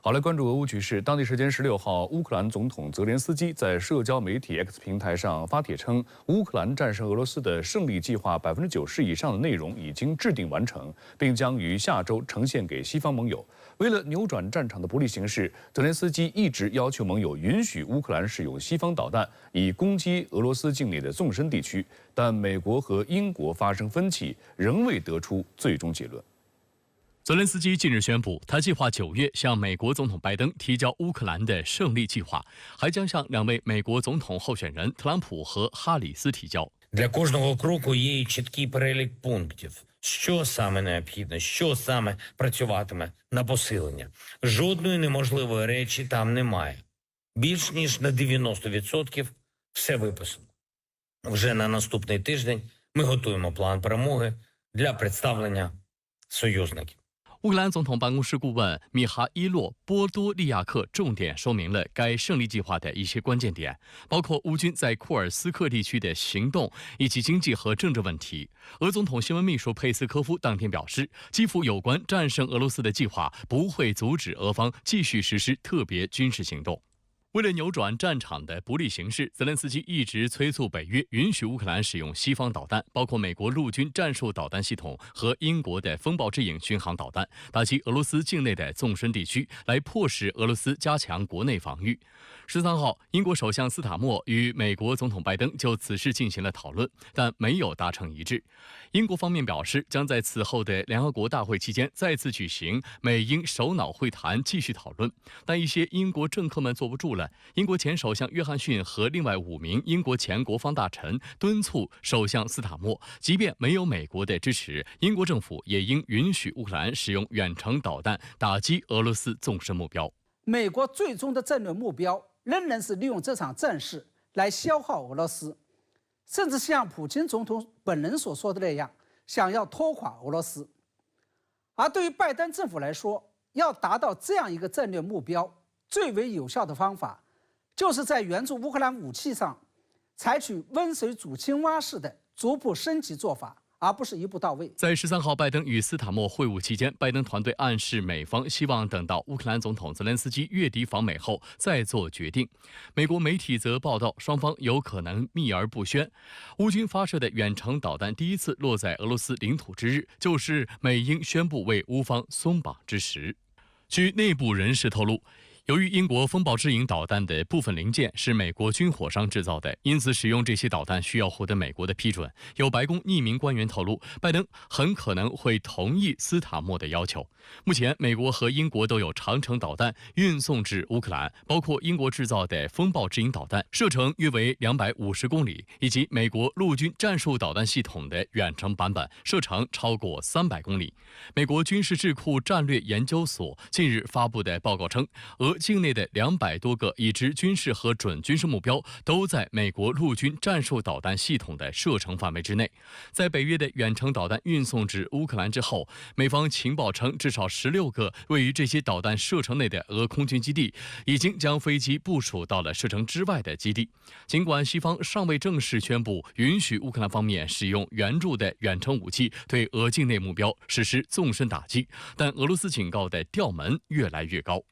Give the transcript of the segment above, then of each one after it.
好，来关注俄乌局势。当地时间16号，乌克兰总统泽连斯基在社交媒体 X 平台上发帖称，乌克兰战胜俄罗斯的胜利计划90%以上的内容已经制定完成，并将于下周呈现给西方盟友。为了扭转战场的不利形势，泽连斯基一直要求盟友允许乌克兰使用西方导弹，以攻击俄罗斯境内的纵深地区。但美国和英国发生分歧，仍未得出最终结论。 泽连斯基近日宣布，他计划9月向美国总统拜登提交乌克兰的胜利计划，还将向2位美国总统候选人特朗普和哈里斯提交。Для кожного кроку є чіткий перелік пунктів, що саме необхідно, що саме працюватиме на посилення. Жодної неможливої речі там немає. Більш ніж на 90% все виписано. Вже на наступний тиждень ми готуємо план перемоги для представлення союзників. 乌克兰总统办公室顾问米哈伊洛·波多利亚克重点说明了该胜利计划的一些关键点，包括乌军在库尔斯克地区的行动以及经济和政治问题。俄总统新闻秘书佩斯科夫当天表示，基辅有关战胜俄罗斯的计划不会阻止俄方继续实施特别军事行动。 为了扭转战场的不利形势，泽连斯基一直催促北约允许乌克兰使用西方导弹，包括美国陆军战术导弹系统和英国的风暴之影巡航导弹，打击俄罗斯境内的纵深地区，来迫使俄罗斯加强国内防御。13号，英国首相斯塔默与美国总统拜登就此事进行了讨论，但没有达成一致。英国方面表示，将在此后的联合国大会期间再次举行美英首脑会谈，继续讨论。但一些英国政客们坐不住了。 英国前首相约翰逊和另外5名英国前国防大臣敦促首相斯塔默，即便没有美国的支持，英国政府也应允许乌克兰使用远程导弹打击俄罗斯纵深目标。美国最终的战略目标仍然是利用这场战事来消耗俄罗斯，甚至像普京总统本人所说的那样，想要拖垮俄罗斯。而对于拜登政府来说，要达到这样一个战略目标， 最为有效的方法，就是在援助乌克兰武器上，采取温水煮青蛙式的逐步升级做法，而不是一步到位。在13号拜登与斯塔默会晤期间，拜登团队暗示美方希望等到乌克兰总统泽连斯基月底访美后再做决定。美国媒体则报道，双方有可能秘而不宣。乌军发射的远程导弹第一次落在俄罗斯领土之日，就是美英宣布为乌方松绑之时。据内部人士透露， 由于英国风暴之影导弹的部分零件是美国军火商制造的，因此使用这些导弹需要获得美国的批准。有白宫匿名官员透露，拜登很可能会同意斯塔默的要求。目前，美国和英国都有长程导弹运送至乌克兰，包括英国制造的风暴之影导弹，射程约为250公里，以及美国陆军战术导弹系统的远程版本，射程超过300公里。美国军事智库战略研究所近日发布的报告称，俄 境内的200多个已知军事和准军事目标都在美国陆军战术导弹系统的射程范围之内。在北约的远程导弹运送至乌克兰之后，美方情报称，至少16个位于这些导弹射程内的俄空军基地已经将飞机部署到了射程之外的基地。尽管西方尚未正式宣布允许乌克兰方面使用援助的远程武器对俄境内目标实施纵深打击，但俄罗斯警告的调门越来越高。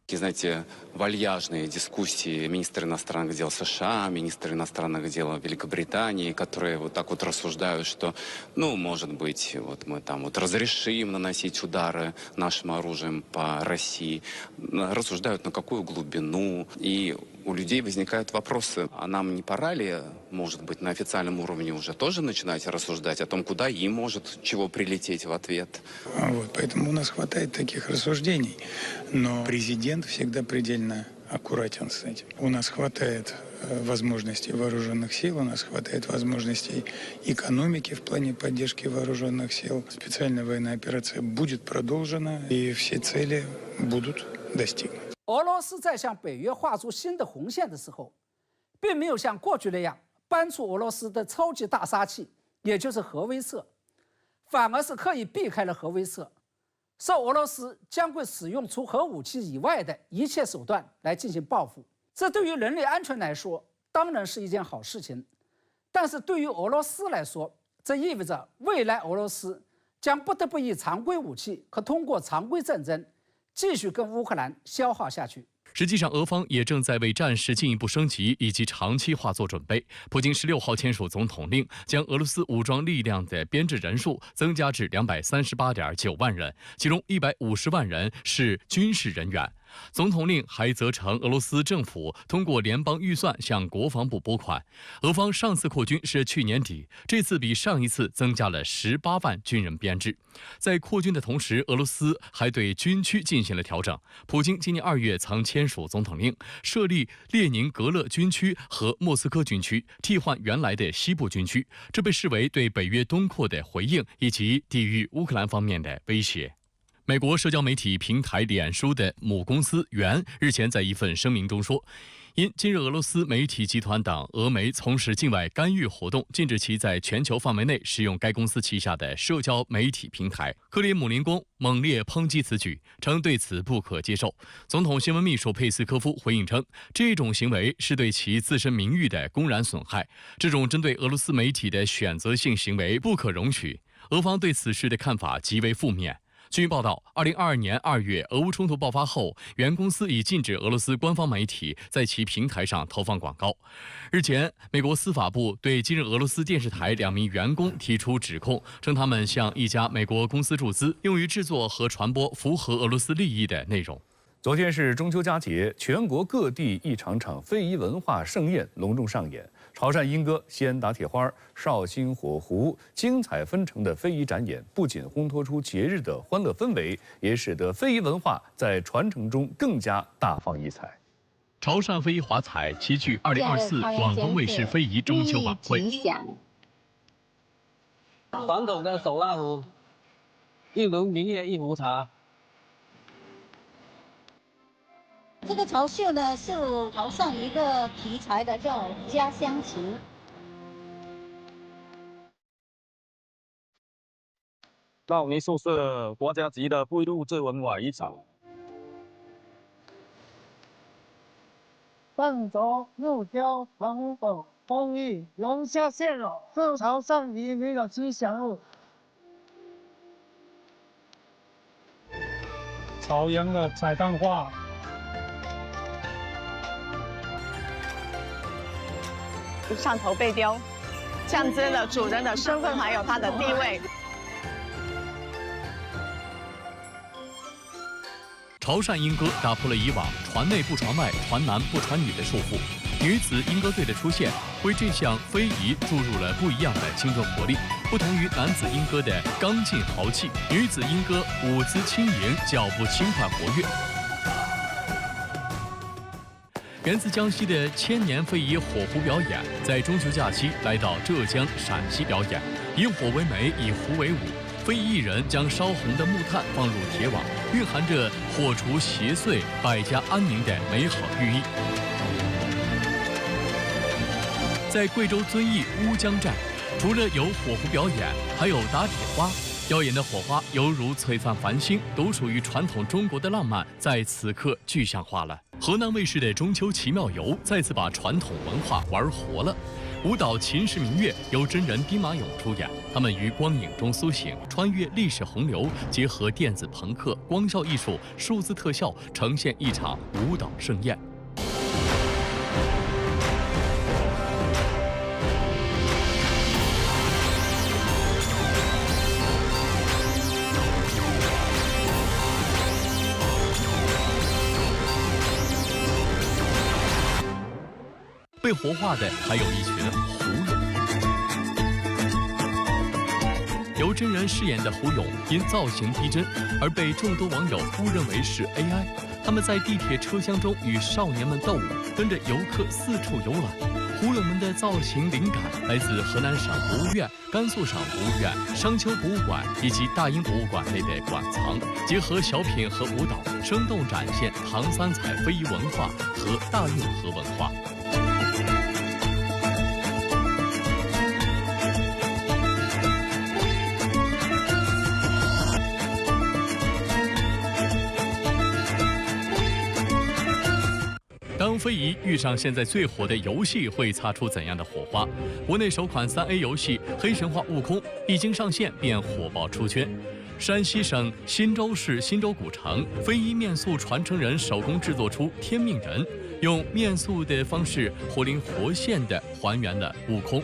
Знаете, вальяжные дискуссии министра иностранных дел США, министра иностранных дел Великобритании, которые вот так вот рассуждают, что, ну, может быть, вот мы там вот разрешим наносить удары нашим оружием по России, рассуждают на какую глубину, и у людей возникают вопросы, а нам не пора ли, может быть, на официальном уровне уже тоже начинать рассуждать о том, куда им может чего прилететь в ответ? Вот, поэтому у нас хватает таких рассуждений, но президент всегда предельно аккуратен с этим. У нас хватает возможностей вооруженных сил, у нас хватает возможностей экономики в плане поддержки вооруженных сил. Специальная военная операция будет продолжена, и все цели будут достигнуты. 俄罗斯在向北约画出新的红线的时候，并没有像过去那样搬出俄罗斯的超级大杀器，也就是核威慑，反而是刻意避开了核威慑，说俄罗斯将会使用除核武器以外的一切手段来进行报复。这对于人类安全来说，当然是一件好事情，但是对于俄罗斯来说，这意味着未来俄罗斯将不得不以常规武器和通过常规战争继续跟乌克兰消耗下去。实际上，俄方也正在为战事进一步升级以及长期化做准备。普京16号签署总统令，将俄罗斯武装力量的编制人数增加至238.9万人，其中150万人是军事人员。总统令还责成俄罗斯政府通过联邦预算向国防部拨款。俄方上次扩军是去年底，这次比上一次增加了18万军人编制。在扩军的同时，俄罗斯还对军区进行了调整。普京今年2月曾签署总统令，设立列宁格勒军区和莫斯科军区，替换原来的西部军区，这被视为对北约东扩的回应以及抵御乌克兰方面的威胁。美国社交媒体平台脸书的母公司原日前在一份声明中说，因今日俄罗斯媒体集团等俄媒从事境外干预活动，禁止其在全球范围内使用该公司旗下的社交媒体平台。克里姆林宫猛烈抨击此举，称对此不可接受。总统新闻秘书佩斯科夫回应称，这种行为是对其自身名誉的公然损害，这种针对俄罗斯媒体的选择性行为不可容许。俄方对此事的看法极为负面。据报道，2022年2月，俄乌冲突爆发后，原公司已禁止俄罗斯官方媒体在其平台上投放广告。日前，美国司法部对今日俄罗斯电视台2名员工提出指控，称他们向一家美国公司注资，用于制作和传播符合俄罗斯利益的内容。昨天是中秋佳节，全国各地一场场非遗文化盛宴隆重上演。潮汕莺歌、西安打铁花、绍兴火狐，精彩纷呈的非遗展演，不仅烘托出节日的欢乐氛围，也使得非遗文化在传承中更加大放异彩。潮汕非遗华彩齐聚2024广东卫视非遗中秋晚会。传统的手拉壶，一轮明月一壶茶。这个潮绣呢是潮汕一个题材的，叫家乡情。稻泥树是国家级的非物质文化遗产。笨拙、木雕、黄斗、工艺融下线了，是潮汕移民的吉祥物。朝阳的彩蛋画。上头被雕，象征了主人的身份还有他的地位。潮汕莺歌打破了以往传内不传外、传男不传女的束缚，女子莺歌队的出现，为这项非遗注入了不一样的青春活力。不同于男子莺歌的刚劲豪气，女子莺歌舞姿轻盈，脚步轻快活跃。源自江西的千年非遗火狐表演，在中秋假期来到浙江、陕西表演，以火为媒，以狐为舞。非遗艺人将烧红的木炭放入铁网，蕴含着火除邪祟、百家安宁的美好寓意。在贵州遵义乌江寨，除了有火狐表演，还有打铁花。耀眼的火花犹如璀璨繁星，独属于传统中国的浪漫在此刻具象化了。河南卫视的中秋奇妙游再次把传统文化玩活了。舞蹈《秦时明月》由真人兵马俑出演，他们于光影中苏醒，穿越历史洪流，结合电子朋克、光效艺术、数字特效，呈现一场舞蹈盛宴。被活化的还有一群狐俑。由真人饰演的狐俑因造型逼真而被众多网友误认为是 AI。他们在地铁车厢中与少年们斗舞，跟着游客四处游览。狐俑们的造型灵感来自河南省博物院、甘肃省博物院、商丘博物馆以及大英博物馆内的馆藏，结合小品和舞蹈，生动展现唐三彩非遗文化和大运河文化。当非遗遇上现在最火的游戏，会擦出怎样的火花？国内首款3A 游戏《黑神话：悟空》一经上线便火爆出圈。山西省忻州市忻州古城非遗面塑传承人手工制作出天命人，用面塑的方式活灵活现地还原了悟空。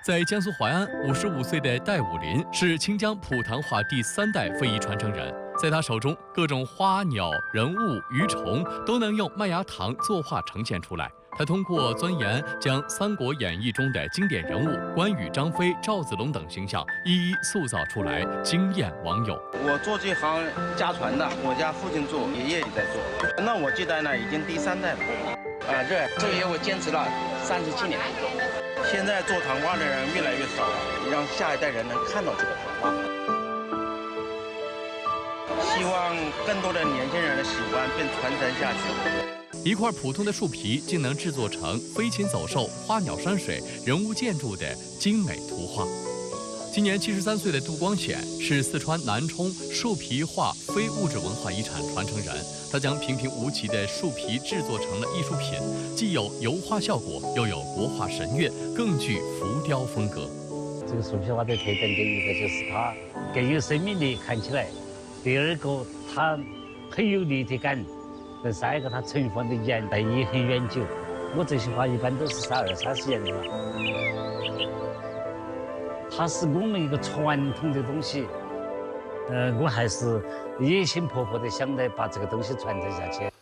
在江苏淮安，55岁的戴武林是清江普堂话第3代非遗传承人。在他手中，各种花鸟、人物、鱼虫都能用麦芽糖作画呈现出来。他通过钻研，将《三国演义》中的经典人物关羽、张飞、赵子龙等形象一一塑造出来，惊艳网友。我做这行家传的，我家父亲做，爷爷也在做。那我这代呢，已经第3代了。对，这个业务坚持了37年。现在做糖画的人越来越少了，让下一代人能看到这个糖画。希望更多的年轻人喜欢并传承下去。一块普通的树皮竟能制作成飞禽走兽、花鸟山水、人物建筑的精美图画。今年73岁的杜光显是四川南充树皮画非物质文化遗产传承人。他将平平无奇的树皮制作成了艺术品，既有油画效果，又有国画神韵，更具浮雕风格。这个树皮画的特点，第一个就是它更有生命力，看起来；第二个它很有立体感；第三个它存放的年代也很远久。我这些画一般都是32、30年的嘛。它是我们一个传统的东西，我还是野心勃勃的想来把这个东西传承下去。